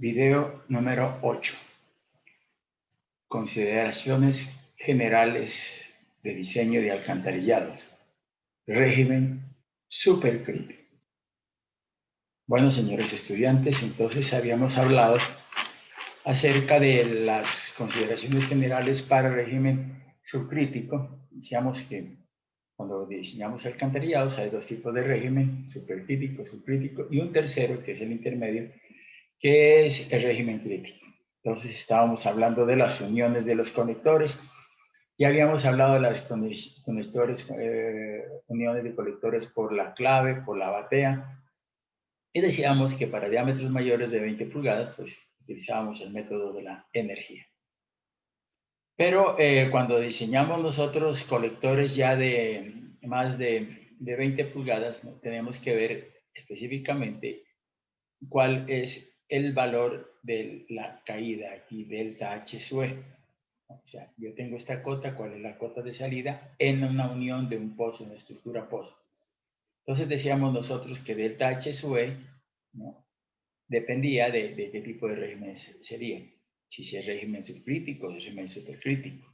Video número 8. Consideraciones generales de diseño de alcantarillados. Régimen supercrítico. Bueno, señores estudiantes, entonces habíamos hablado acerca de las consideraciones generales para el régimen subcrítico. Decíamos que cuando diseñamos alcantarillados hay dos tipos de régimen, supercrítico, subcrítico, y un tercero, que es el intermedio, que es el régimen crítico. Entonces estábamos hablando de las uniones de los conectores. Ya habíamos hablado de las uniones de colectores por la clave, por la batea. Y decíamos que para diámetros mayores de 20 pulgadas, pues utilizábamos el método de la energía. Pero cuando diseñamos nosotros colectores ya de más de 20 pulgadas, ¿no? Tenemos que ver específicamente cuál es el valor de la caída aquí, delta H sub E. O sea, yo tengo esta cota, ¿cuál es la cota de salida? En una unión de un pozo, una estructura pozo. Entonces decíamos nosotros que delta H sub E, ¿no?, dependía de qué tipo de régimen sería. Si es régimen subcrítico o régimen supercrítico.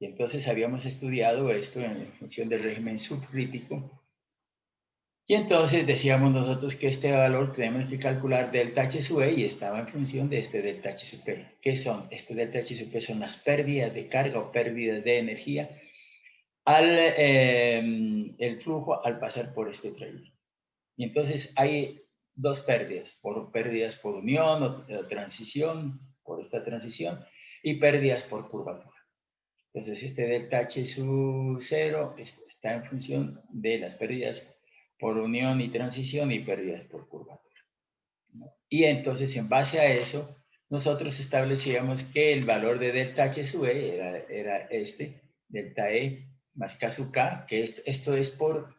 Y entonces habíamos estudiado esto en función del régimen subcrítico. Y entonces decíamos nosotros que este valor tenemos que calcular delta H sub E y estaba en función de este delta H sub E. ¿Qué son? Este delta H sub E son las pérdidas de carga o pérdidas de energía el flujo al pasar por este trayecto. Y entonces hay dos pérdidas por unión o transición, por esta transición, y pérdidas por curvatura. Entonces este delta H sub 0 está en función de las pérdidas por unión y transición y pérdidas por curvatura, ¿no? Y entonces en base a eso, nosotros establecíamos que el valor de delta H sub E era este, delta E más K sub K, que esto es por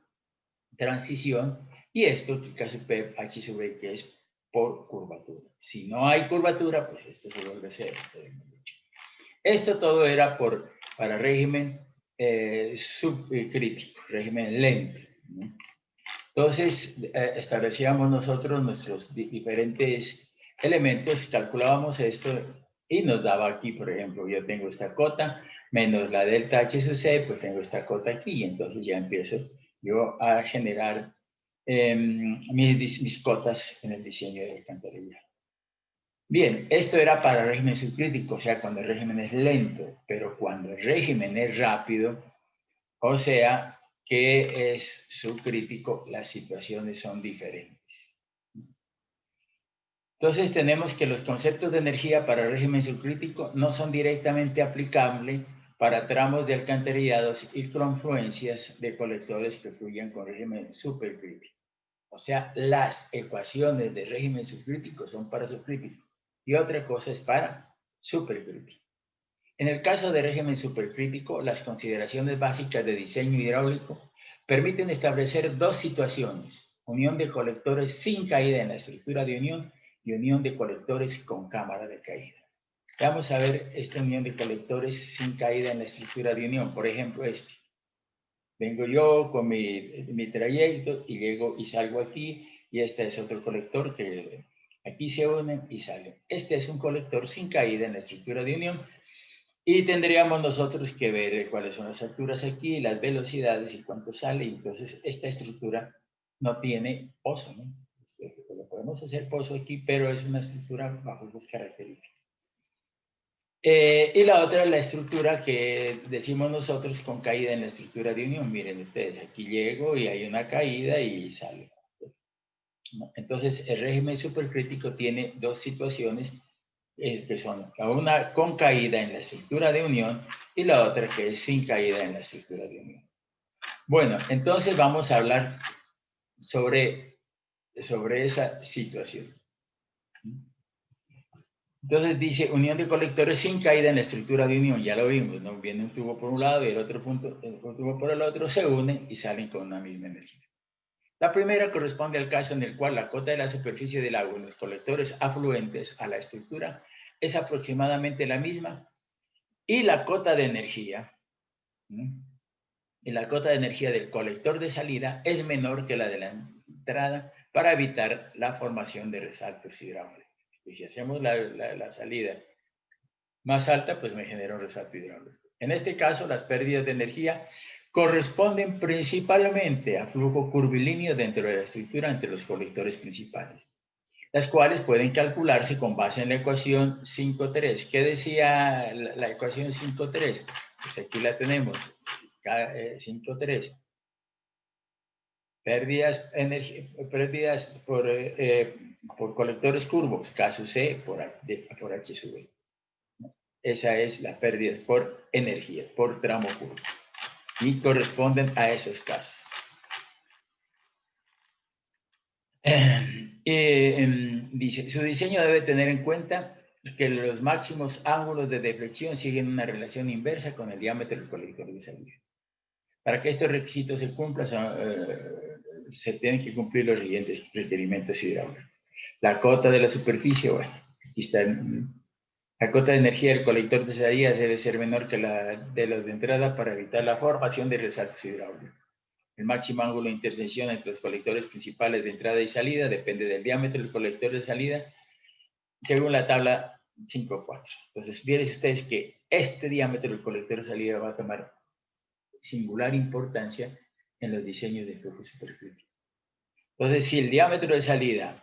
transición, y esto, K sub P, H sub E, que es por curvatura. Si no hay curvatura, pues esto se vuelve cero. Esto todo era para régimen subcrítico, régimen lento, ¿no? Entonces, establecíamos nosotros nuestros diferentes elementos, calculábamos esto y nos daba aquí, por ejemplo, yo tengo esta cota menos la delta H sub C, pues tengo esta cota aquí, y entonces ya empiezo yo a generar mis cotas en el diseño del alcantarillado. Bien, esto era para el régimen subcrítico, o sea, cuando el régimen es lento, pero cuando el régimen es rápido, o sea, que es subcrítico, las situaciones son diferentes. Entonces tenemos que los conceptos de energía para el régimen subcrítico no son directamente aplicables para tramos de alcantarillados y confluencias de colectores que fluyen con régimen supercrítico. O sea, las ecuaciones del régimen subcrítico son para subcrítico y otra cosa es para supercrítico. En el caso de régimen supercrítico, las consideraciones básicas de diseño hidráulico permiten establecer dos situaciones: unión de colectores sin caída en la estructura de unión y unión de colectores con cámara de caída. Vamos a ver esta unión de colectores sin caída en la estructura de unión. Por ejemplo, este. Vengo yo con mi trayecto y llego y salgo aquí, y este es otro colector que aquí se unen y salen. Este es un colector sin caída en la estructura de unión. Y tendríamos nosotros que ver cuáles son las alturas aquí, las velocidades y cuánto sale. Y entonces esta estructura no tiene pozo, ¿no? Lo podemos hacer pozo aquí, pero es una estructura bajo sus características. Y la otra es la estructura que decimos nosotros con caída en la estructura de unión. Miren ustedes, aquí llego y hay una caída y sale, ¿no? Entonces el régimen supercrítico tiene dos situaciones, que son una con caída en la estructura de unión y la otra que es sin caída en la estructura de unión. Bueno, entonces vamos a hablar sobre esa situación. Entonces dice unión de colectores sin caída en la estructura de unión, ya lo vimos, ¿no? Viene un tubo por un lado y el otro tubo por el otro, se unen y salen con una misma energía. La primera corresponde al caso en el cual la cota de la superficie del agua en los colectores afluentes a la estructura es aproximadamente la misma, y la cota de energía, ¿no?, y la cota de energía del colector de salida es menor que la de la entrada para evitar la formación de resaltos hidráulicos. Y si hacemos la salida más alta, pues me genera un resalto hidráulico. En este caso, las pérdidas de energía corresponden principalmente a flujo curvilíneo dentro de la estructura entre los colectores principales, las cuales pueden calcularse con base en la ecuación 5.3. ¿Qué decía la ecuación 5.3? Pues aquí la tenemos, 5.3. Pérdidas por colectores curvos, K sub C por H sub B. Esa es la pérdida por energía, por tramo curvo. Y corresponden a esos casos. Dice, su diseño debe tener en cuenta que los máximos ángulos de deflexión siguen una relación inversa con el diámetro del colector de salida. Para que estos requisitos se cumplan, se tienen que cumplir los siguientes requerimientos hidráulicos. La cota de la superficie, bueno, aquí está. La cota de energía del colector de salida debe ser menor que la de los de entrada para evitar la formación de resaltos hidráulicos. El máximo ángulo de intersección entre los colectores principales de entrada y salida depende del diámetro del colector de salida, según la tabla 5.4. Entonces, fíjense ustedes que este diámetro del colector de salida va a tomar singular importancia en los diseños de flujo supercrítico. Entonces, si el diámetro de salida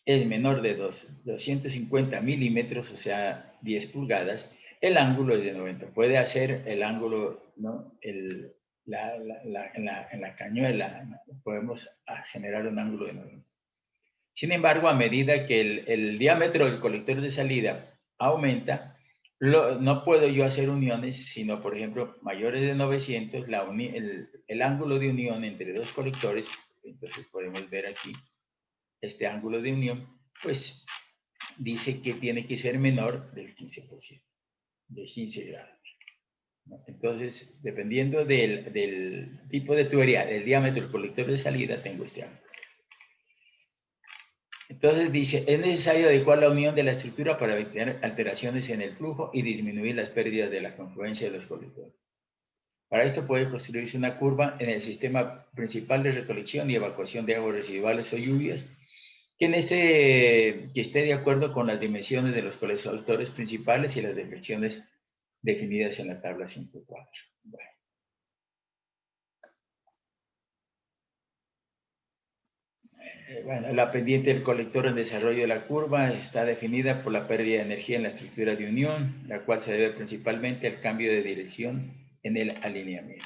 es menor de 250 milímetros, o sea, 10 pulgadas, el ángulo es de 90. Puede hacer el ángulo, ¿no? En la cañuela podemos generar un ángulo de 90. Sin embargo, a medida que el diámetro del colector de salida aumenta, no puedo yo hacer uniones, sino, por ejemplo, mayores de 900, el ángulo de unión entre dos colectores, entonces podemos ver aquí, este ángulo de unión, pues dice que tiene que ser menor del 15%, de 15 grados. Entonces, dependiendo del tipo de tubería, del diámetro del colector de salida, tengo este ángulo. Entonces dice, es necesario adecuar la unión de la estructura para evitar alteraciones en el flujo y disminuir las pérdidas de la confluencia de los colectores. Para esto puede construirse una curva en el sistema principal de recolección y evacuación de aguas residuales o lluvias, que esté de acuerdo con las dimensiones de los colectores principales y las deflexiones definidas en la tabla 5.4. Bueno, la pendiente del colector en desarrollo de la curva está definida por la pérdida de energía en la estructura de unión, la cual se debe principalmente al cambio de dirección en el alineamiento.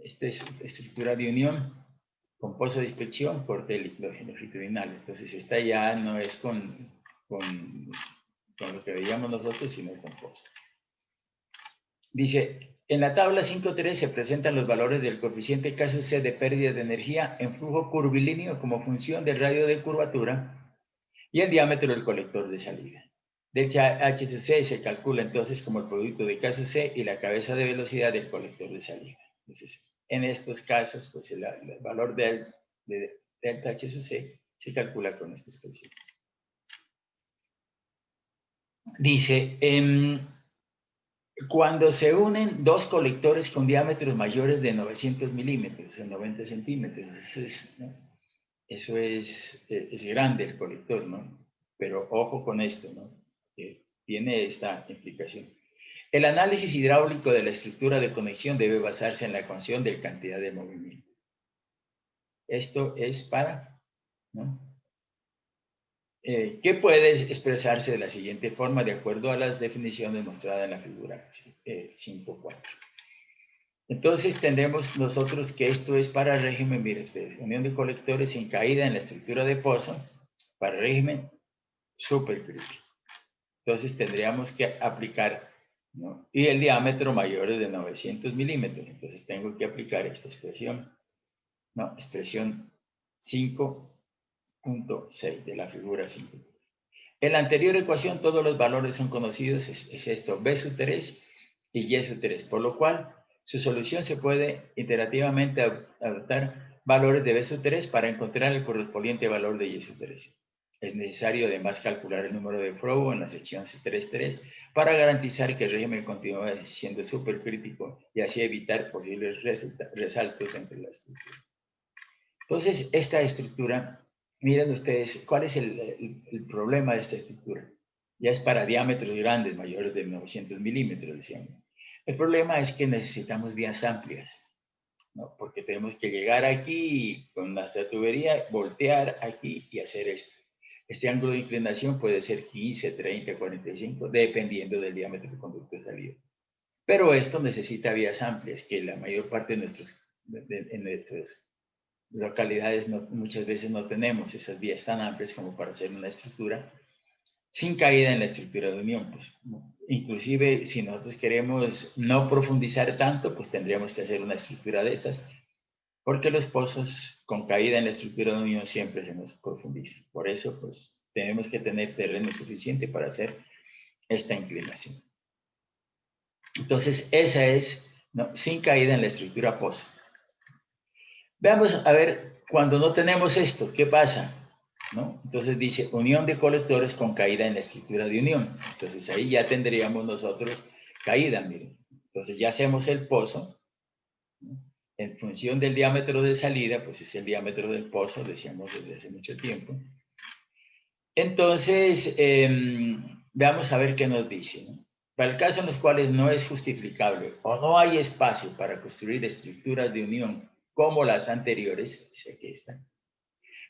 Esta es estructura de unión con pozo de inspección por longitudinal. Entonces, esta ya no es con lo que veíamos nosotros, sino con pozo. Dice, en la tabla 5.3 se presentan los valores del coeficiente K sub C de pérdida de energía en flujo curvilíneo como función del radio de curvatura y el diámetro del colector de salida. Del H sub C se calcula entonces como el producto de K sub C y la cabeza de velocidad del colector de salida. Entonces, en estos casos, pues el valor de delta H sub C se calcula con esta expresión. Dice, cuando se unen dos colectores con diámetros mayores de 900 milímetros, o 90 centímetros, eso es grande el colector, ¿no? Pero ojo con esto, ¿no? Que tiene esta implicación. El análisis hidráulico de la estructura de conexión debe basarse en la ecuación de cantidad de movimiento. Esto es para, ¿no? Que puede expresarse de la siguiente forma, de acuerdo a las definiciones mostradas en la figura 5.4. Entonces tendremos nosotros que esto es para régimen, mire, unión de colectores sin caída en la estructura de pozo, para régimen supercrítico. Entonces tendríamos que aplicar, ¿no? Y el diámetro mayor es de 900 milímetros. Entonces tengo que aplicar esta expresión, ¿no? Expresión 5.6 de la figura 5. En la anterior ecuación todos los valores son conocidos, es esto, B sub 3 y Y sub 3, por lo cual su solución se puede iterativamente adoptar valores de B sub 3 para encontrar el correspondiente valor de Y sub 3. Es necesario además calcular el número de Frobo en la sección 3.3 para garantizar que el régimen continúa siendo supercrítico y así evitar posibles resaltos entre las estructuras. Entonces, esta estructura Miren ustedes, ¿cuál es el problema de esta estructura? Ya es para diámetros grandes, mayores de 900 milímetros, decíamos. El problema es que necesitamos vías amplias, ¿no? Porque tenemos que llegar aquí con nuestra tubería, voltear aquí y hacer esto. Este ángulo de inclinación puede ser 15, 30, 45, dependiendo del diámetro del conducto de salida. Pero esto necesita vías amplias, que la mayor parte de nuestras localidades muchas veces no tenemos esas vías tan amplias como para hacer una estructura sin caída en la estructura de unión. Pues, ¿no? Inclusive, si nosotros queremos no profundizar tanto, pues tendríamos que hacer una estructura de estas, porque los pozos con caída en la estructura de unión siempre se nos profundizan. Por eso, pues, tenemos que tener terreno suficiente para hacer esta inclinación. Entonces, esa es, ¿no?, sin caída en la estructura pozo. Veamos, a ver, cuando no tenemos esto, ¿qué pasa? ¿No? Entonces dice, unión de colectores con caída en la estructura de unión. Entonces ahí ya tendríamos nosotros caída, miren. Entonces ya hacemos el pozo, ¿no?, en función del diámetro de salida, pues es el diámetro del pozo, decíamos desde hace mucho tiempo. Entonces, veamos a ver qué nos dice, ¿no? Para el caso en los cuales no es justificable o no hay espacio para construir estructuras de unión como las anteriores, dice aquí está.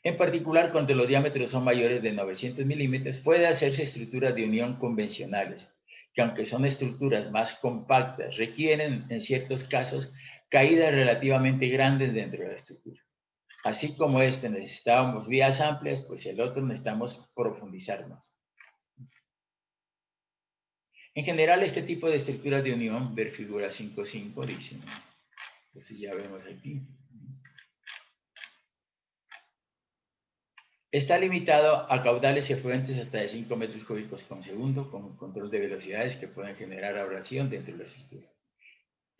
En particular, cuando los diámetros son mayores de 900 milímetros, puede hacerse estructuras de unión convencionales, que aunque son estructuras más compactas, requieren en ciertos casos caídas relativamente grandes dentro de la estructura. Así como este necesitábamos vías amplias, pues el otro necesitamos profundizarnos. En general, este tipo de estructuras de unión, ver figura 5.5, dice, ¿no? Entonces ya vemos aquí. Está limitado a caudales efluentes hasta de 5 metros cúbicos por segundo, con control de velocidades que pueden generar abrasión dentro de la estructura.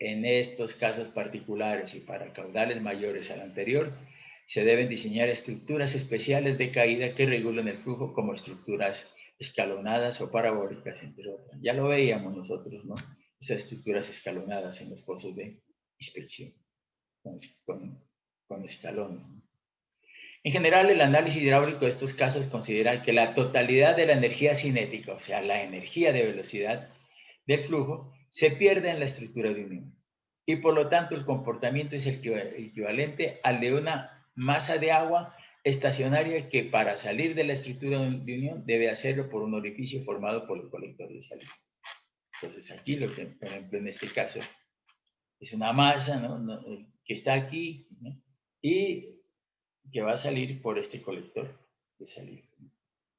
En estos casos particulares y para caudales mayores al anterior, se deben diseñar estructuras especiales de caída que regulen el flujo, como estructuras escalonadas o parabólicas, entre otras. Ya lo veíamos nosotros, ¿no? Esas estructuras escalonadas en los pozos de inspección, con escalones, ¿no? En general, el análisis hidráulico de estos casos considera que la totalidad de la energía cinética, o sea, la energía de velocidad del flujo, se pierde en la estructura de unión. Y por lo tanto, el comportamiento es el equivalente al de una masa de agua estacionaria que, para salir de la estructura de unión, debe hacerlo por un orificio formado por el colector de salida. Entonces, aquí lo que, por ejemplo, en este caso, es una masa, ¿no?, que está aquí, ¿no?, y que va a salir por este colector de salida.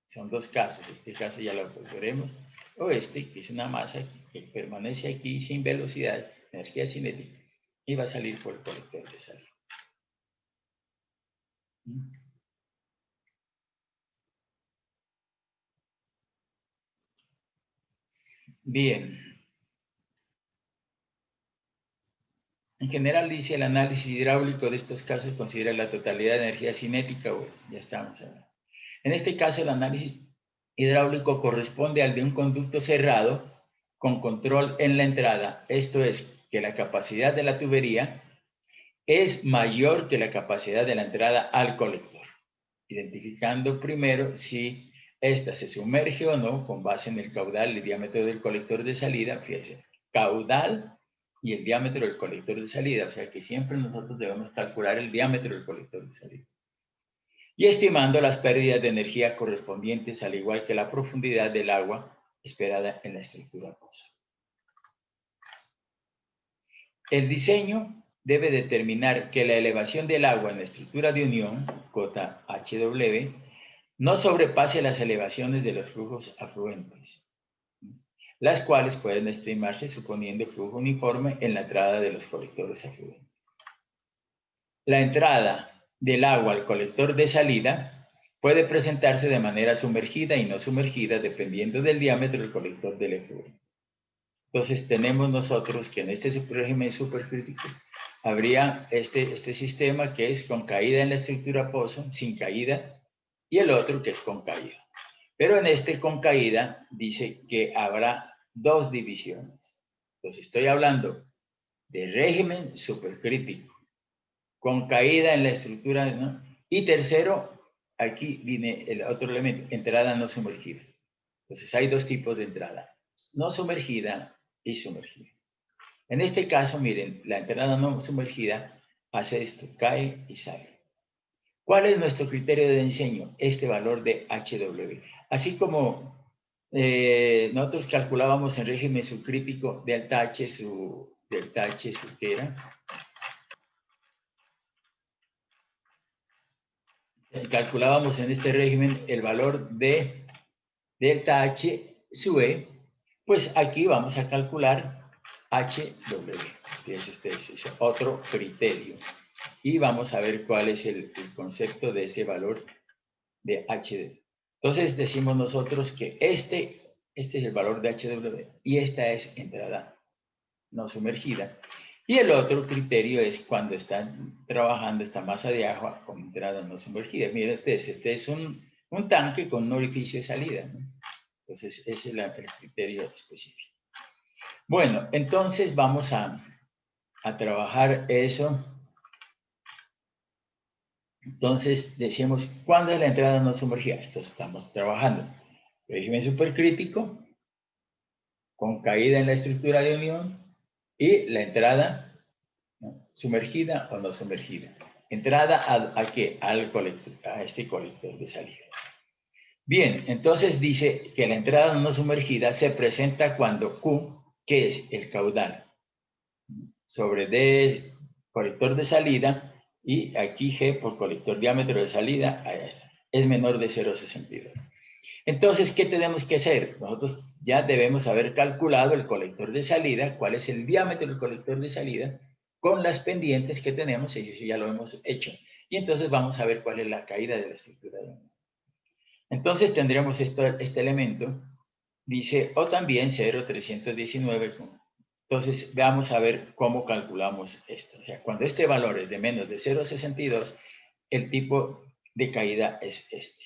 Son dos casos, este caso ya lo veremos, o este, que es una masa que permanece aquí sin velocidad, energía cinética, y va a salir por el colector de salida. Bien. En general, dice, el análisis hidráulico de estos casos considera la totalidad de energía cinética. Bueno, ya estamos hablando. En este caso, el análisis hidráulico corresponde al de un conducto cerrado con control en la entrada. Esto es, que la capacidad de la tubería es mayor que la capacidad de la entrada al colector, identificando primero si ésta se sumerge o no con base en el caudal y diámetro del colector de salida. Fíjense, caudal y el diámetro del colector de salida, o sea que siempre nosotros debemos calcular el diámetro del colector de salida. Y estimando las pérdidas de energía correspondientes, al igual que la profundidad del agua esperada en la estructura pozo. El diseño debe determinar que la elevación del agua en la estructura de unión, cota HW, no sobrepase las elevaciones de los flujos afluentes, las cuales pueden estimarse suponiendo flujo uniforme en la entrada de los colectores afluentes. La entrada del agua al colector de salida puede presentarse de manera sumergida y no sumergida, dependiendo del diámetro del colector del efluente. Entonces tenemos nosotros que en este régimen supercrítico habría este sistema que es con caída en la estructura pozo, sin caída, y el otro que es con caída. Pero en este con caída dice que habrá dos divisiones. Entonces estoy hablando de régimen supercrítico, con caída en la estructura, ¿no?, y tercero, aquí viene el otro elemento, entrada no sumergida. Entonces hay dos tipos de entrada, no sumergida y sumergida. En este caso, miren, la entrada no sumergida hace esto, cae y sale. ¿Cuál es nuestro criterio de diseño? Este valor de HW. Así como nosotros calculábamos en régimen subcrítico delta H su ¿qué era? Calculábamos en este régimen el valor de delta H sub E, pues aquí vamos a calcular HW, que es otro criterio. Y vamos a ver cuál es el concepto de ese valor de HD. Entonces decimos nosotros que este es el valor de HW y esta es entrada no sumergida. Y el otro criterio es cuando están trabajando esta masa de agua con entrada no sumergida. Miren ustedes, este es un tanque con un orificio de salida, ¿no? Entonces ese es el criterio específico. Bueno, entonces vamos a trabajar eso. Entonces decíamos, ¿cuándo es la entrada no sumergida? Entonces estamos trabajando régimen supercrítico con caída en la estructura de unión y la entrada, ¿no?, sumergida o no sumergida. Entrada ¿a qué? Al colector, a este colector de salida. Bien, entonces dice que la entrada no sumergida se presenta cuando Q, que es el caudal, sobre D es colector de salida, y aquí G por colector diámetro de salida, ahí está, es menor de 0,62. Entonces, ¿qué tenemos que hacer? Nosotros ya debemos haber calculado el colector de salida, cuál es el diámetro del colector de salida, con las pendientes que tenemos, y eso ya lo hemos hecho. Y entonces vamos a ver cuál es la caída de la estructura de unión. Entonces tendríamos este elemento, dice, o también 0,319. Entonces, vamos a ver cómo calculamos esto. O sea, cuando este valor es de menos de 0,62, el tipo de caída es este,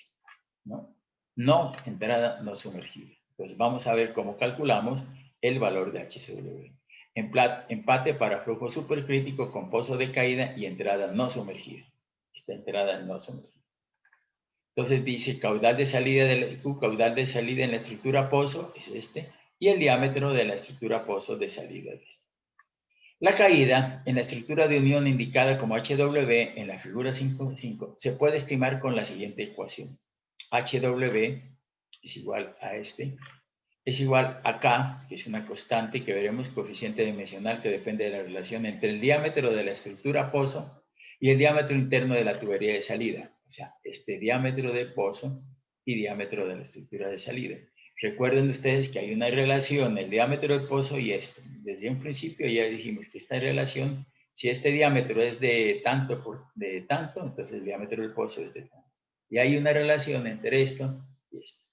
¿no? No entrada, no sumergida. Entonces, vamos a ver cómo calculamos el valor de HCW. Empate para flujo supercrítico con pozo de caída y entrada no sumergida. Esta entrada no sumergida. Entonces dice caudal de salida del Q, caudal de salida en la estructura pozo, es este, y el diámetro de la estructura pozo de salida es este. La caída en la estructura de unión indicada como HW en la figura 5.5 se puede estimar con la siguiente ecuación. HW es igual a este, es igual a K, que es una constante que veremos, coeficiente dimensional que depende de la relación entre el diámetro de la estructura pozo y el diámetro interno de la tubería de salida. O sea, este diámetro de pozo y diámetro de la estructura de salida. Recuerden ustedes que hay una relación, el diámetro del pozo y esto. Desde un principio ya dijimos que esta relación, si este diámetro es de tanto por de tanto, entonces el diámetro del pozo es de tanto. Y hay una relación entre esto y esto.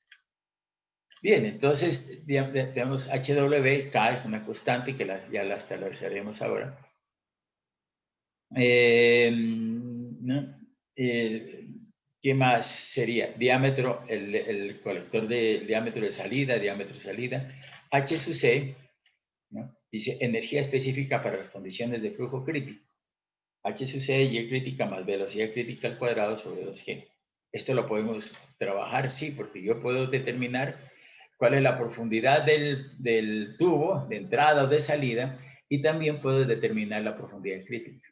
Bien, entonces tenemos HW, K es una constante que ya la estableceremos ahora. ¿No? ¿Qué más sería? Diámetro, el colector de diámetro de salida, H sub C, ¿no? Dice energía específica para las condiciones de flujo crítico. H sub C, Y crítica más velocidad crítica al cuadrado sobre 2G. Esto lo podemos trabajar, sí, porque yo puedo determinar cuál es la profundidad del tubo de entrada o de salida y también puedo determinar la profundidad crítica.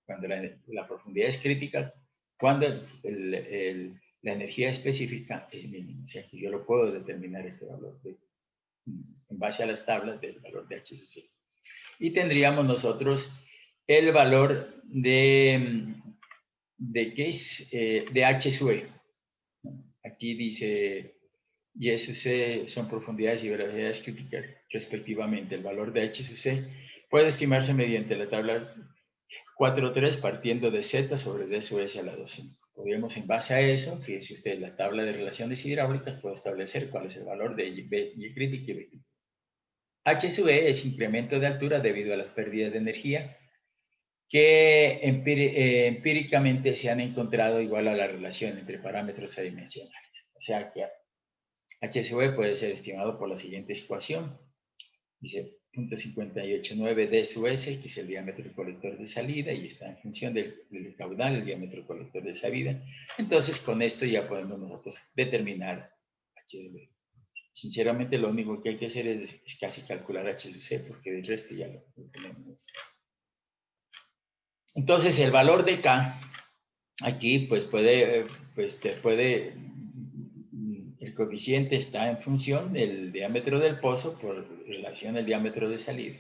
Cuando la profundidad es crítica, cuando la energía específica es mínima. O sea que yo lo puedo determinar este valor en base a las tablas del valor de H sub C. Y tendríamos nosotros el valor de ¿qué es? De H sub E. Aquí dice Y sub C son profundidades y velocidades críticas respectivamente. El valor de H sub C puede estimarse mediante la tabla 4.3 partiendo de Z sobre D sub S a la 2.5. Podríamos en base a eso, fíjense usted, la tabla de relaciones hidráulicas puede establecer cuál es el valor de Y crítica y B crítica. H sub E es incremento de altura debido a las pérdidas de energía que empíricamente se han encontrado igual a la relación entre parámetros adimensionales. O sea que H sub E puede ser estimado por la siguiente ecuación. Dice, .589 D sub S, que es el diámetro del colector de salida, y está en función del caudal, el diámetro del colector de salida. Entonces, con esto ya podemos nosotros determinar HW. Sinceramente, lo único que hay que hacer es casi calcular H sub C, porque del resto ya lo tenemos. Entonces, el valor de K, aquí, pues el coeficiente está en función del diámetro del pozo por relación al diámetro de salida.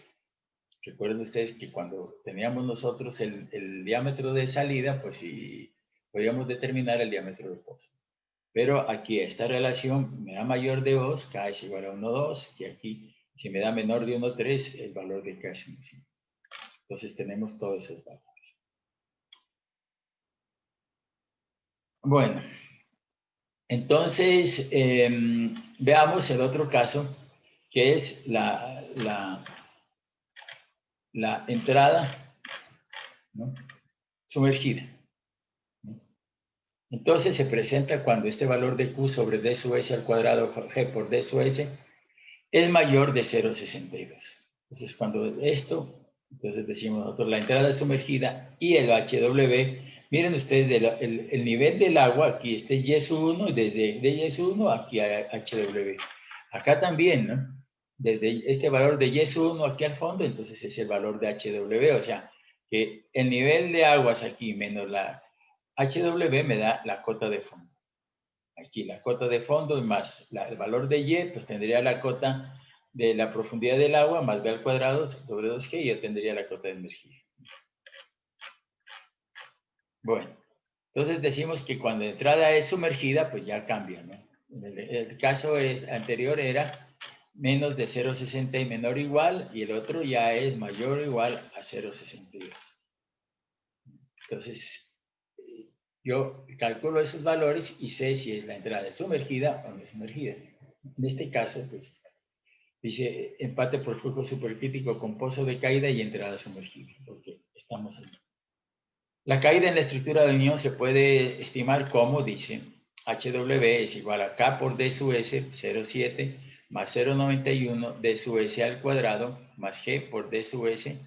Recuerden ustedes que cuando teníamos nosotros el diámetro de salida, pues sí, podíamos determinar el diámetro del pozo. Pero aquí esta relación me da mayor de 2, K es igual a 1,2, y aquí si me da menor de 1,3, el valor de K es 1,5. Entonces tenemos todos esos valores. Bueno, entonces veamos el otro caso, que es la entrada, ¿no?, sumergida. Entonces se presenta cuando este valor de Q sobre D sub S al cuadrado G por D sub S es mayor de 0,62. Entonces cuando esto, entonces decimos nosotros la entrada sumergida y el HW, miren ustedes el nivel del agua, aquí este es Y sub 1 y desde de Y sub 1 aquí a HW. Acá también, ¿no? Desde este valor de Y sub 1 aquí al fondo, entonces es el valor de HW, o sea, que el nivel de aguas aquí menos la HW me da la cota de fondo. Aquí la cota de fondo más el valor de Y, pues tendría la cota de la profundidad del agua más B al cuadrado sobre 2G, y yo tendría la cota de energía. Bueno, entonces decimos que cuando la entrada es sumergida, pues ya cambia, ¿no? El caso anterior era menos de 0,60 y menor o igual, y el otro ya es mayor o igual a 0,62. Entonces, yo calculo esos valores y sé si es la entrada sumergida o no sumergida. En este caso, pues, dice empate por flujo supercrítico con pozo de caída y entrada sumergida, porque estamos ahí. La caída en la estructura de unión se puede estimar como, dice, HW es igual a K por D sub S, 0,7, más 0,91 D sub S al cuadrado, más G por D sub S,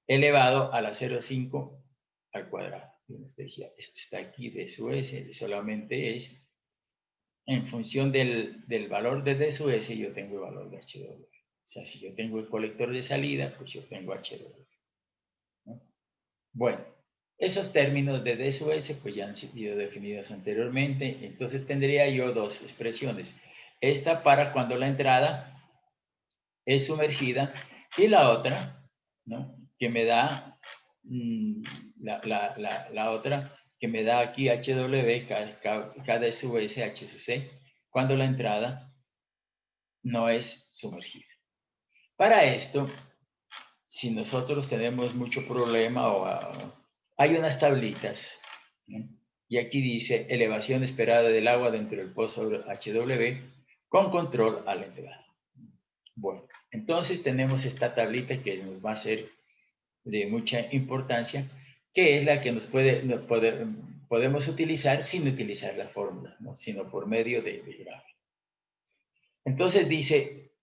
elevado a la 0,5 al cuadrado. Usted decía, esto está aquí, D sub S, solamente es en función del valor de D sub S, yo tengo el valor de HW. O sea, si yo tengo el colector de salida, pues yo tengo HW, ¿no? Bueno, esos términos de D sub S, pues ya han sido definidos anteriormente. Entonces tendría yo dos expresiones. Esta para cuando la entrada es sumergida, y la otra, ¿no?, que me da la otra que me da aquí HW, K D sub S, H sub C, cuando la entrada no es sumergida. Para esto, si nosotros tenemos mucho problema, hay unas tablitas, ¿no?, y aquí dice elevación esperada del agua dentro del pozo HW con control a la entrada. Bueno, entonces tenemos esta tablita que nos va a ser de mucha importancia, que es la que podemos utilizar sin utilizar la fórmula, ¿no?, sino por medio de gráfico. Entonces dice,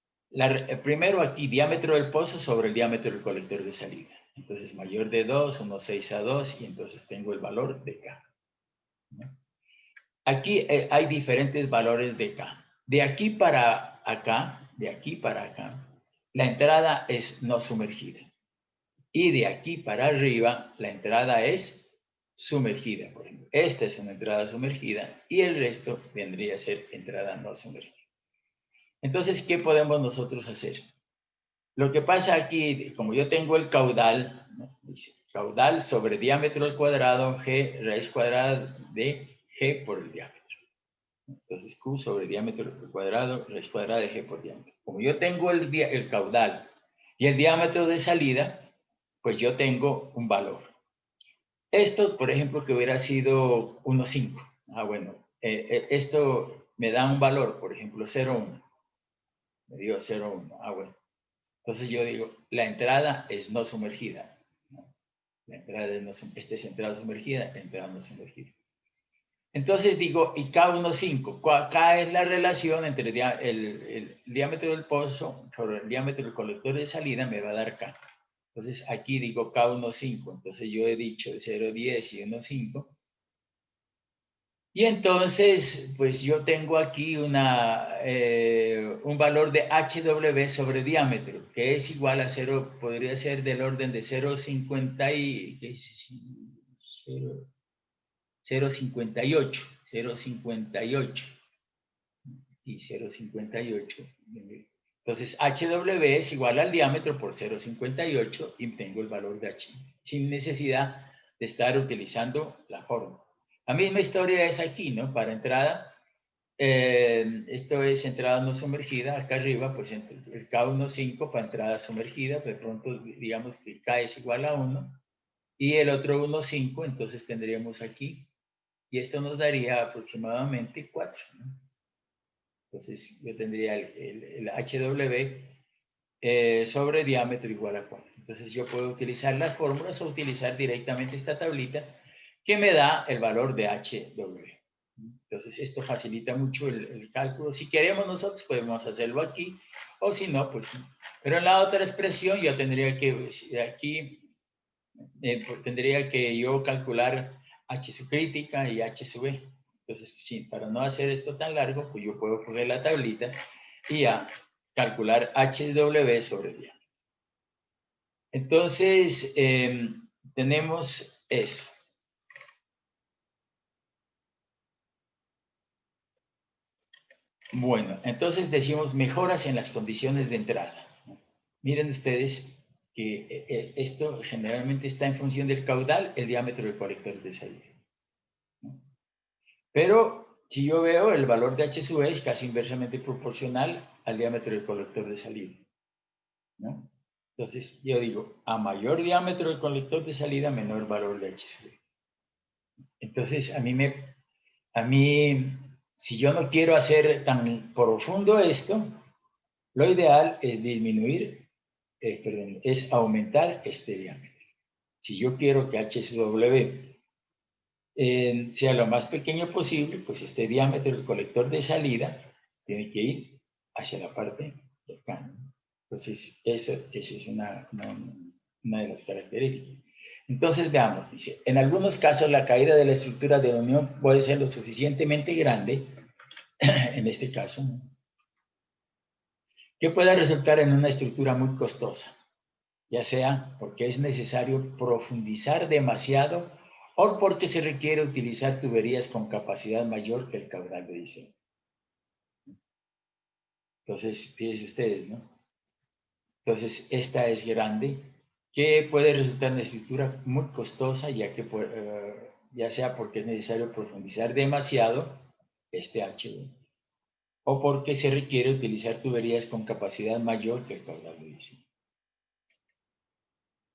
primero aquí, diámetro del pozo sobre el diámetro del colector de salida. Entonces mayor de 2, 1,6 a 2, y entonces tengo el valor de K, ¿no? Aquí hay diferentes valores de K. De aquí para acá, la entrada es no sumergida. Y de aquí para arriba, la entrada es sumergida. Por ejemplo, esta es una entrada sumergida y el resto vendría a ser entrada no sumergida. Entonces, ¿qué podemos nosotros hacer? Lo que pasa aquí, como yo tengo el caudal, ¿no?, dice caudal sobre diámetro al cuadrado, G raíz cuadrada de G por el diámetro. Entonces, Q sobre diámetro al cuadrado, raíz cuadrada de G por diámetro. Como yo tengo el caudal y el diámetro de salida, pues yo tengo un valor. Esto, por ejemplo, que hubiera sido 1,5. Bueno, esto me da un valor, por ejemplo, 0,1. Me dio 0,1. Bueno. Entonces yo digo, la entrada es no sumergida, ¿no? La entrada es esta es entrada sumergida, entrada no sumergida. Entonces digo, y K15, K es la relación entre el diámetro del pozo sobre el diámetro del colector de salida, me va a dar K. Entonces aquí digo K15, entonces yo he dicho 0,10 y 1,5. Y entonces, pues yo tengo aquí un valor de HW sobre diámetro, que es igual a 0, podría ser del orden de 0,50 y 0,58, 0,58 y 0,58. Entonces, HW es igual al diámetro por 0,58 y tengo el valor de H, sin necesidad de estar utilizando la fórmula. La misma historia es aquí, ¿no? Para entrada, esto es entrada no sumergida, acá arriba, pues el K15 para entrada sumergida, de pronto digamos que K es igual a 1, y el otro 1,5, entonces tendríamos aquí, y esto nos daría aproximadamente 4, ¿no? Entonces yo tendría el HW sobre diámetro igual a 4. Entonces yo puedo utilizar las fórmulas o utilizar directamente esta tablita que me da el valor de HW. Entonces esto facilita mucho el cálculo. Si queremos nosotros podemos hacerlo aquí, o si no, pues sí. Pero en la otra expresión yo tendría que, aquí tendría que yo calcular H sub crítica y H sub E. Entonces, sí, para no hacer esto tan largo, pues yo puedo poner la tablita y a calcular HW sobre diámetro. Entonces, tenemos eso. Bueno, entonces decimos mejoras en las condiciones de entrada. Miren ustedes que esto generalmente está en función del caudal, el diámetro del colector de salida. Pero si yo veo el valor de H sub E es casi inversamente proporcional al diámetro del colector de salida, ¿no? Entonces yo digo, a mayor diámetro del colector de salida, menor valor de H sub E. Entonces a mí, si yo no quiero hacer tan profundo esto, lo ideal es disminuir, perdón, es aumentar este diámetro. Si yo quiero que H sub W sea lo más pequeño posible, pues este diámetro del colector de salida tiene que ir hacia la parte de acá. Entonces, eso es una de las características. Entonces, veamos, dice, en algunos casos la caída de la estructura de la unión puede ser lo suficientemente grande, en este caso, que pueda resultar en una estructura muy costosa, ya sea porque es necesario profundizar demasiado o porque se requiere utilizar tuberías con capacidad mayor que el caudal de diseño. Entonces, fíjense ustedes, ¿no? Entonces, esta es grande, que puede resultar una estructura muy costosa, ya sea porque es necesario profundizar demasiado este HV, o porque se requiere utilizar tuberías con capacidad mayor que el caudal de diseño.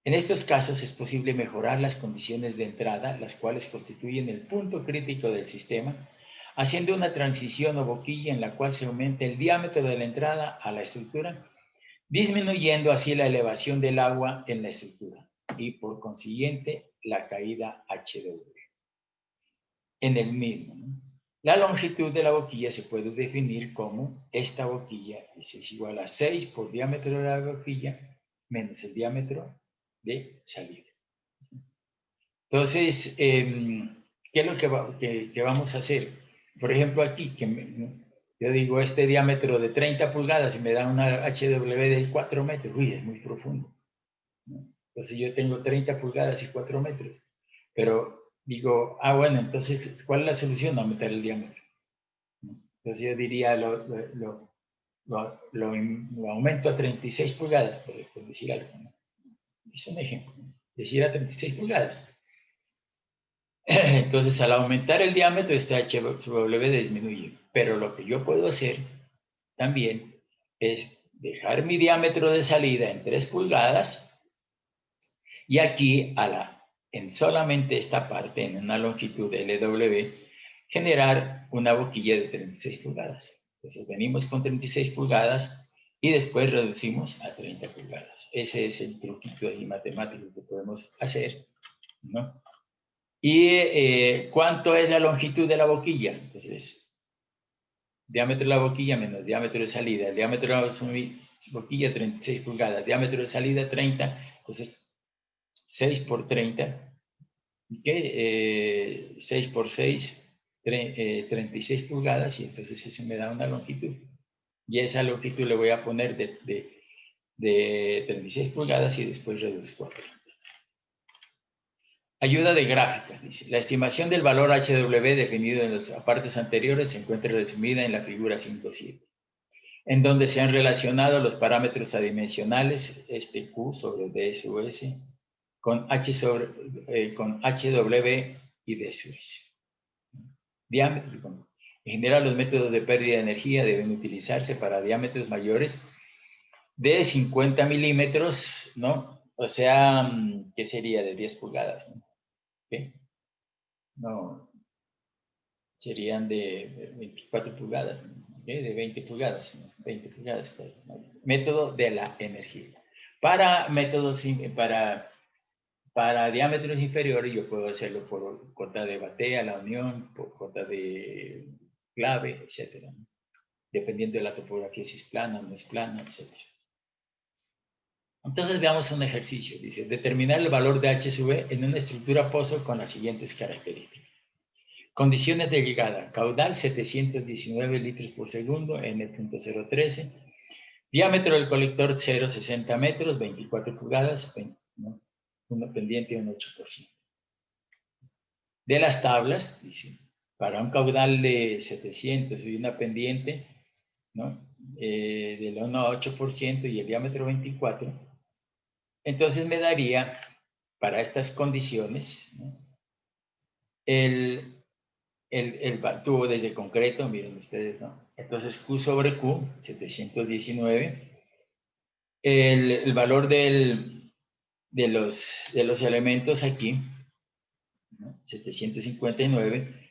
En estos casos es posible mejorar las condiciones de entrada, las cuales constituyen el punto crítico del sistema, haciendo una transición o boquilla en la cual se aumenta el diámetro de la entrada a la estructura, disminuyendo así la elevación del agua en la estructura y por consiguiente la caída HW. En el mismo, ¿no? La longitud de la boquilla se puede definir como esta boquilla es igual a 6 por diámetro de la boquilla menos el diámetro de salida. Entonces, ¿qué es lo que vamos a hacer? Por ejemplo, aquí, yo digo este diámetro de 30 pulgadas y me da una HW de 4 metros. Uy, es muy profundo, ¿no? Entonces yo tengo 30 pulgadas y 4 metros. Pero digo, bueno, entonces, ¿cuál es la solución? Aumentar el diámetro, ¿no? Entonces yo diría, lo aumento a 36 pulgadas, por decir algo, ¿no? Es un ejemplo, ¿no? Decir a 36 pulgadas. Entonces, al aumentar el diámetro, este HW disminuye. Pero lo que yo puedo hacer también es dejar mi diámetro de salida en 3 pulgadas y aquí en solamente esta parte, en una longitud LW, generar una boquilla de 36 pulgadas. Entonces, venimos con 36 pulgadas y después reducimos a 30 pulgadas. Ese es el truquito ahí matemático que podemos hacer, ¿no? ¿Y cuánto es la longitud de la boquilla? Entonces, diámetro de la boquilla menos diámetro de salida. El diámetro de la boquilla, 36 pulgadas. Diámetro de salida, 30. Entonces, 6 por 30. ¿Okay? 6 por 6, 36 pulgadas. Y entonces eso me da una longitud. Y esa longitud le voy a poner de 36 pulgadas y después reduzco a 30. Ayuda de gráficas, dice. La estimación del valor HW definido en las partes anteriores se encuentra resumida en la figura 107, en donde se han relacionado los parámetros adimensionales, Q sobre D sub S, con HW y D sub S. Diámetro. En general, los métodos de pérdida de energía deben utilizarse para diámetros mayores de 50 milímetros, ¿no? O sea, ¿qué sería? De 10 pulgadas, ¿no? ¿Okay? No, serían de 24 pulgadas, ¿okay? De 20 pulgadas, ¿no? 20 pulgadas. Método de la energía. Para métodos, para diámetros inferiores, yo puedo hacerlo por cota de batea, la unión, por cota de clave, etcétera, ¿no? Dependiendo de la topografía, si es plana o no es plana, etcétera. Entonces veamos un ejercicio. Dice, determinar el valor de H sub E en una estructura pozo con las siguientes características. Condiciones de llegada. Caudal 719 litros por segundo, N.013. Diámetro del colector 0,60 metros, 24 pulgadas, ¿no? Una pendiente un 8%. De las tablas, dice, para un caudal de 700 y una pendiente, ¿no? Del 1 a 8% y el diámetro 24, entonces me daría, para estas condiciones, ¿no? el tubo desde concreto, miren ustedes, ¿no? Entonces Q sobre Q, 719, el valor de los elementos aquí, ¿no? 759,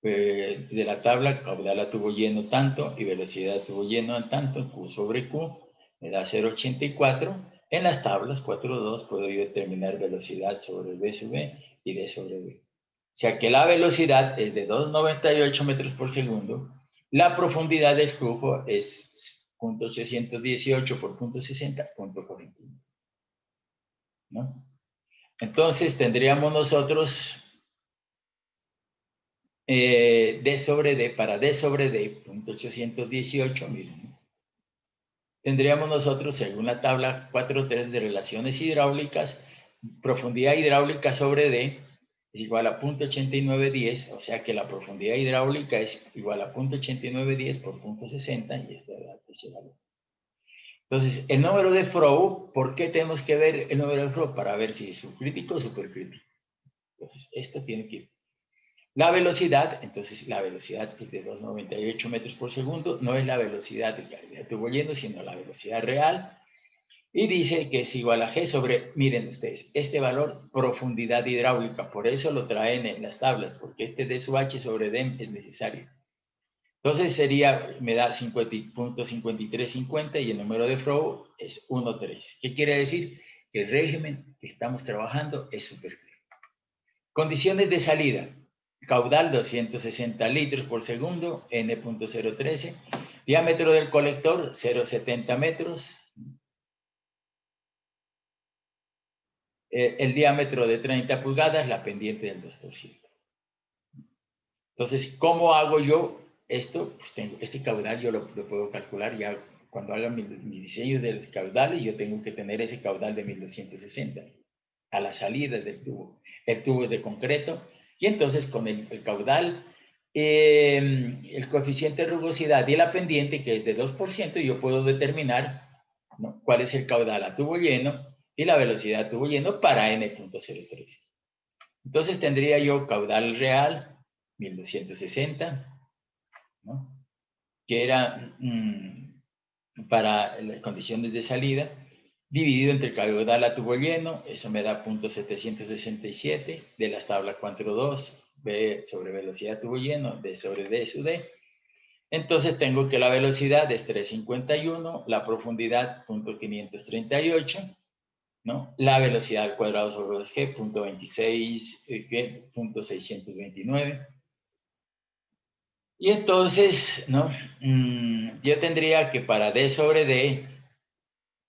de la tabla, caudal a tubo lleno tanto y velocidad a tubo lleno tanto, Q sobre Q, me da 0,84. En las tablas 4.2 puedo yo determinar velocidad sobre V sub V y D sobre V. O sea que la velocidad es de 2,98 metros por segundo, la profundidad del flujo es 0.818 por 0.60, 0.41. ¿No? Entonces tendríamos nosotros D sobre D, para D sobre D, 0.818, miren. Tendríamos nosotros, según la tabla 4.3 de relaciones hidráulicas, profundidad hidráulica sobre D es igual a 0.8910, o sea que la profundidad hidráulica es igual a 0.8910 por 0.60 y esta es ese valor. Entonces, el número de Froh, ¿por qué tenemos que ver el número de Froh? Para ver si es subcrítico o supercrítico. Entonces, esto tiene que ir. La velocidad, entonces la velocidad es de 2,98 metros por segundo, no es la velocidad de tubo lleno, sino la velocidad real. Y dice que es igual a G sobre, miren ustedes, este valor, profundidad hidráulica, por eso lo traen en las tablas, porque este D sub H sobre D es necesario. Entonces sería, me da 50.5350 y el número de Froh es 1,3. ¿Qué quiere decir? Que el régimen que estamos trabajando es supercrítico. Condiciones de salida. Caudal 260 litros por segundo, N.013. Diámetro del colector 0,70 metros. El diámetro de 30 pulgadas, la pendiente del 2%. Entonces, ¿cómo hago yo esto? Pues tengo este caudal, yo lo puedo calcular ya cuando haga mis diseños de los caudales, yo tengo que tener ese caudal de 1260 a la salida del tubo. El tubo es de concreto y entonces con el caudal, el coeficiente de rugosidad y la pendiente, que es de 2%, yo puedo determinar, ¿no?, cuál es el caudal a tubo lleno y la velocidad a tubo lleno para N.013. Entonces tendría yo caudal real, 1260, ¿no?, que era para las condiciones de salida, dividido entre caudal a tubo lleno, eso me da 0.767 de las tablas 4.2, B sobre velocidad a tubo lleno, D sobre D sub D. Entonces tengo que la velocidad es 351, la profundidad 0.538, ¿no? La velocidad al cuadrado sobre 2g, 0.629. Y entonces, ¿no? Yo tendría que para d sobre d,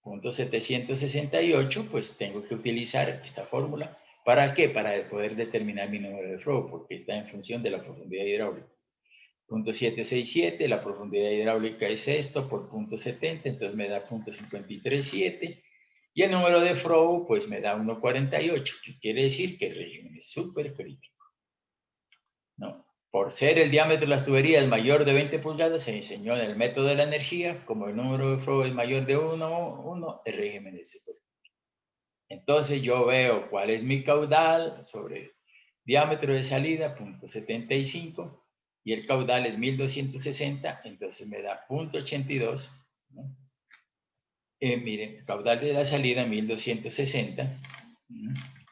0.768, pues tengo que utilizar esta fórmula. ¿Para qué? Para poder determinar mi número de Frobe, porque está en función de la profundidad hidráulica. 0.767, la profundidad hidráulica es esto por 0.70, entonces me da 0.537. Y el número de Frobe, pues me da 1.48, que quiere decir que el régimen es súper crítico, ¿no? Por ser el diámetro de las tuberías mayor de 20 pulgadas, se enseñó en el método de la energía, como el número de Frobe es mayor de 1, el régimen es súper crítico. Entonces yo veo cuál es mi caudal sobre diámetro de salida, 0.75, y el caudal es 1260, entonces me da 0.82, ¿no? Miren, caudal de la salida 1260,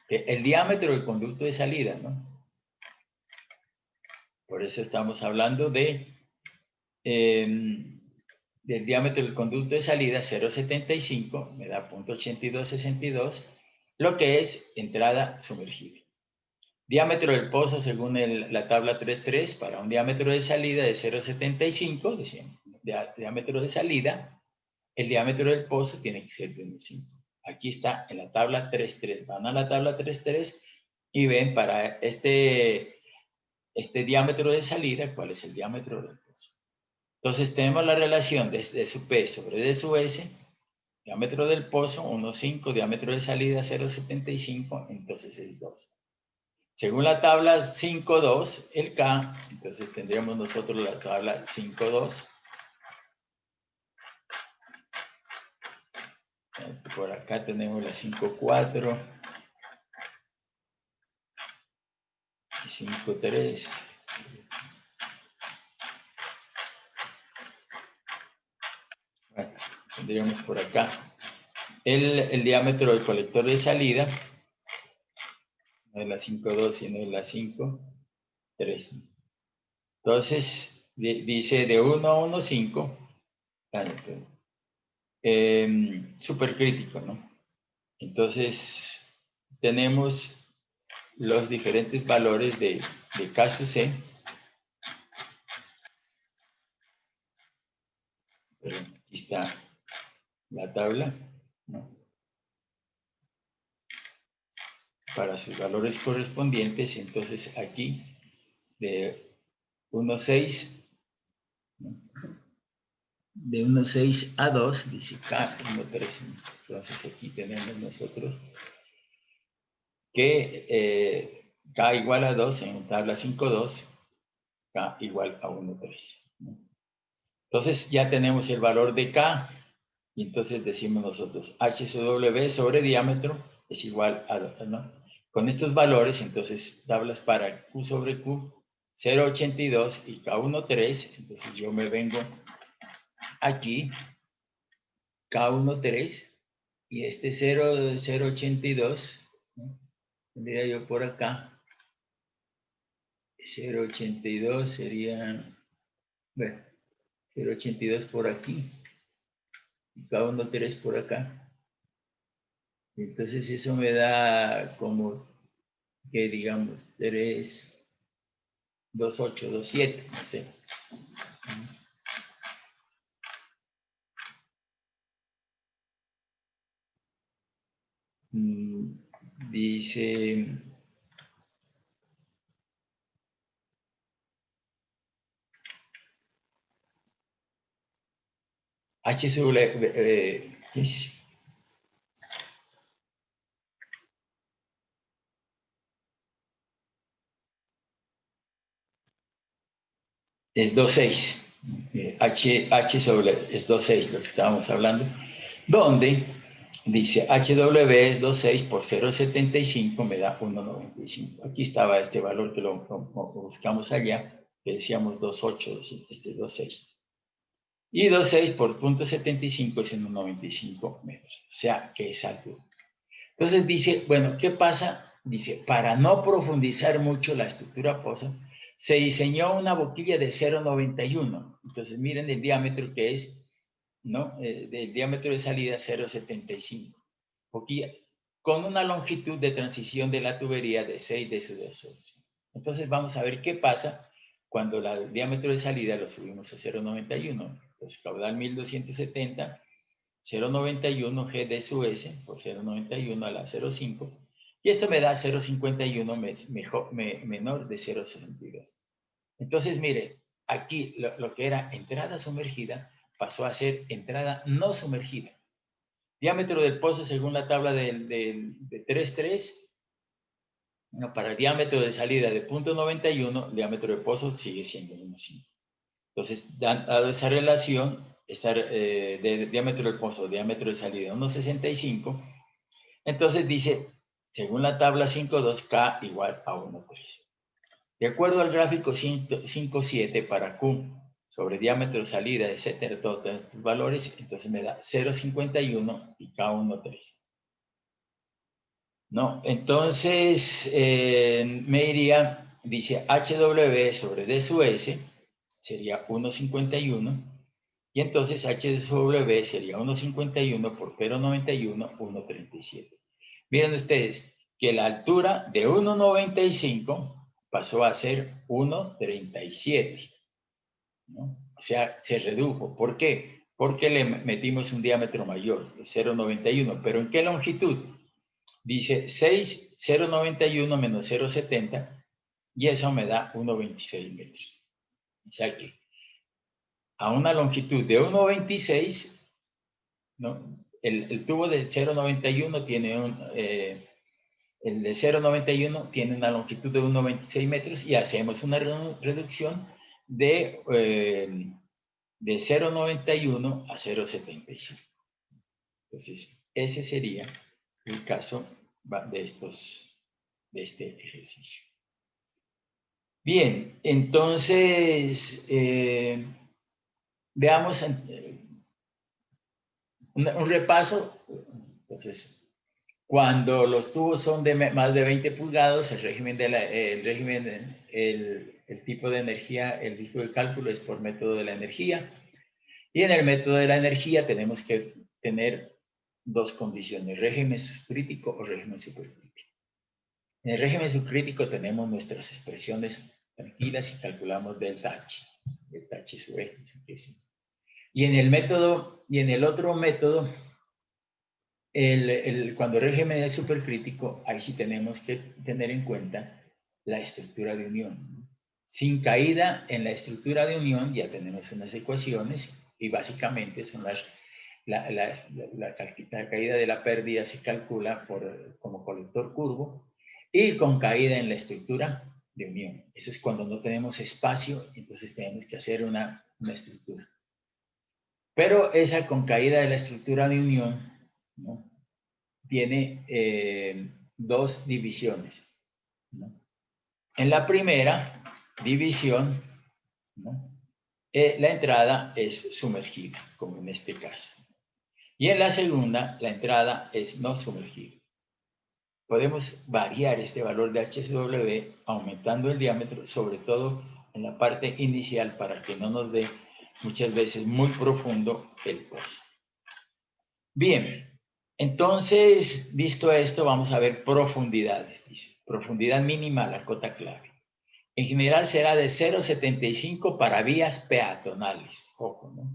el diámetro del conducto de salida, ¿no? Por eso estamos hablando del diámetro del conducto de salida, 0.75, me da 0.8262, lo que es entrada sumergida. Diámetro del pozo según la tabla 3.3 para un diámetro de salida de 0.75, decíamos, diámetro de salida, el diámetro del pozo tiene que ser de 1.5. Aquí está en la tabla 3.3. Van a la tabla 3.3 y ven para este diámetro de salida, cuál es el diámetro del pozo. Entonces tenemos la relación de su P sobre D sub S, diámetro del pozo 1.5, diámetro de salida 0.75, entonces es 2. Según la tabla 5.2, el K, entonces tendríamos nosotros la tabla 5.2. Por acá tenemos la 5.4 y 5.3. Bueno, tendríamos por acá el diámetro del colector de salida, no es la 5.2, sino es la 5.3. Entonces, dice de 1 a 1.5, supercrítico, ¿no? Entonces, tenemos los diferentes valores de K sub C. Pero aquí está la tabla, ¿no? Para sus valores correspondientes. Entonces, aquí de 1.6, ¿no? De 1.6 a 2, dice K 1.3. Entonces, aquí tenemos nosotros que K igual a 2 en tabla 5.2, K igual a 1.3, ¿no? Entonces, ya tenemos el valor de K, y entonces decimos nosotros H W sobre diámetro es igual a 2, ¿no? Con estos valores, entonces, tablas para Q sobre Q, 0.82 y K1.3, entonces yo me vengo aquí, K1.3, y este 0.82, ¿no? Tendría yo por acá, 0.82 sería, bueno, 0.82 por aquí, y K1.3 por acá. Entonces eso me da como que digamos 3, 2.8, 2.7, no sé. Dice H sobre es 2.6. H sobre es 2.6, lo que estábamos hablando, donde dice HW es 2.6 por 0.75 me da 1.95. Aquí estaba este valor que lo buscamos allá, que decíamos 2.8, este es 2.6. Y 2.6 por 0.75 es en 1.95 metros, o sea que es alto. Entonces dice, bueno, ¿qué pasa? Dice, para no profundizar mucho la estructura pozo, se diseñó una boquilla de 0.91. Entonces miren el diámetro que es, ¿no? El diámetro de salida 0.75. Boquilla con una longitud de transición de la tubería de 6 de su 2. Entonces vamos a ver qué pasa cuando el diámetro de salida lo subimos a 0,91. Entonces caudal 1270, 0,91 G de su S por 0,91 a la 0,5. Y esto me da 0,51 menor de 0,62. Entonces, mire, aquí lo que era entrada sumergida pasó a ser entrada no sumergida. Diámetro del pozo según la tabla de 3,3. Bueno, para el diámetro de salida de 0,91, el diámetro del pozo sigue siendo 1,5. Entonces, dado esa relación, de diámetro del pozo, diámetro de salida 1,65, entonces dice, según la tabla 5,2, K igual a 1,3. De acuerdo al gráfico 5,7 para Q sobre diámetro, salida, etcétera, todos estos valores, entonces me da 0,51 y K 1,3. ¿No? Entonces, me iría, dice HW sobre D sub S sería 1,51 y entonces HW sería 1,51 por 0,91, 1,37. Miren ustedes que la altura de 1,95 pasó a ser 1,37, ¿no? O sea, se redujo. ¿Por qué? Porque le metimos un diámetro mayor, de 0,91. ¿Pero en qué longitud? Dice 0,91 menos 0,70 y eso me da 1,26 metros. O sea que a una longitud de 1,26, ¿no? El tubo de 0,91 tiene el de 0,91 tiene una longitud de 1,26 metros y hacemos una reducción de 0,91 a 0,75. Entonces, ese sería el caso de este ejercicio. Bien, entonces veamos un repaso. Entonces, cuando los tubos son de más de 20 pulgadas, el tipo de energía, el tipo de cálculo es por método de la energía. Y en el método de la energía tenemos que tener dos condiciones, régimen subcrítico o régimen supercrítico. En el régimen subcrítico tenemos nuestras expresiones tranquilas y calculamos delta H sub E. Y en el otro método, cuando el régimen es supercrítico, ahí sí tenemos que tener en cuenta la estructura de unión. Sin caída en la estructura de unión ya tenemos unas ecuaciones y básicamente son la caída de la pérdida se calcula como colector curvo y con caída en la estructura de unión. Eso es cuando no tenemos espacio, entonces tenemos que hacer una estructura. Pero esa con caída de la estructura de unión, ¿no?, tiene dos divisiones, ¿no? En la primera división, ¿no?, la entrada es sumergida, como en este caso. Y en la segunda, la entrada es no sumergida. Podemos variar este valor de HSW aumentando el diámetro, sobre todo en la parte inicial, para que no nos dé muchas veces muy profundo el pozo. Bien, entonces, visto esto, vamos a ver profundidades. Dice, profundidad mínima a la cota clave. En general será de 0,75 para vías peatonales, ojo, ¿no?,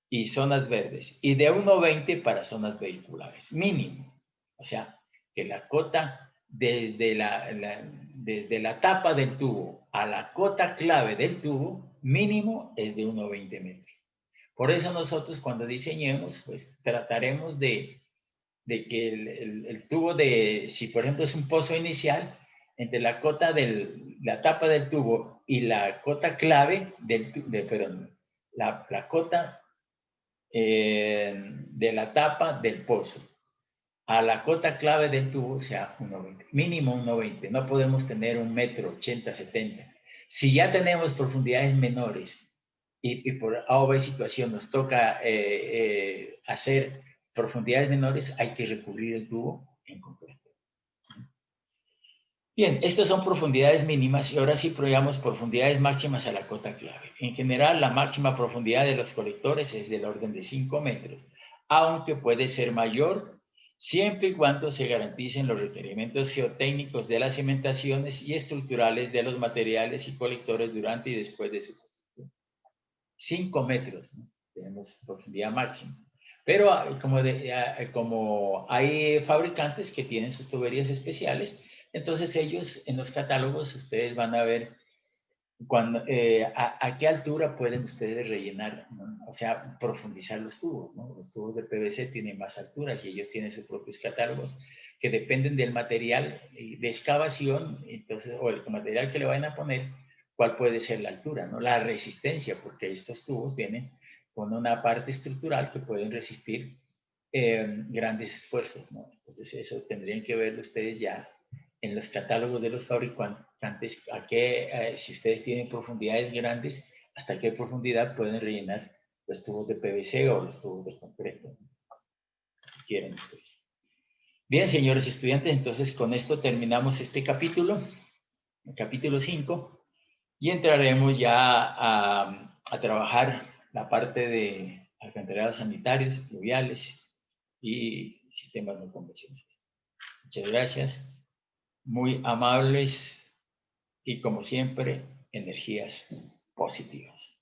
y zonas verdes, y de 1,20 para zonas vehiculares, mínimo. O sea, que la cota desde la tapa del tubo a la cota clave del tubo, mínimo es de 1,20 metros. Por eso nosotros cuando diseñemos, pues trataremos de que el tubo si por ejemplo es un pozo inicial, entre la tapa del tubo y la cota clave la cota de la tapa del pozo a la cota clave del tubo sea 1,20, mínimo 1,20. No podemos tener 1,80 m, 70. Si ya tenemos profundidades menores y por A o B situación nos toca hacer profundidades menores, hay que recubrir el tubo en concreto. Bien, estas son profundidades mínimas y ahora sí probamos profundidades máximas a la cota clave. En general, la máxima profundidad de los colectores es del orden de 5 metros, aunque puede ser mayor siempre y cuando se garanticen los requerimientos geotécnicos de las cimentaciones y estructurales de los materiales y colectores durante y después de su construcción. 5 metros, ¿no? Tenemos profundidad máxima. Pero como hay fabricantes que tienen sus tuberías especiales, entonces ellos en los catálogos ustedes van a ver a qué altura pueden ustedes rellenar, ¿no? O sea, profundizar los tubos, ¿no? Los tubos de PVC tienen más alturas y ellos tienen sus propios catálogos que dependen del material de excavación, entonces, o el material que le vayan a poner, cuál puede ser la altura, ¿no? La resistencia, porque estos tubos vienen con una parte estructural que pueden resistir grandes esfuerzos, ¿no? Entonces eso tendrían que verlo ustedes ya en los catálogos de los fabricantes, si ustedes tienen profundidades grandes, hasta qué profundidad pueden rellenar los tubos de PVC o los tubos de concreto, si quieren ustedes. Bien, señores estudiantes, entonces con esto terminamos este capítulo, el capítulo 5, y entraremos ya a trabajar la parte de alcantarillados sanitarios, pluviales y sistemas no convencionales. Muchas gracias. Muy amables y como siempre, energías positivas.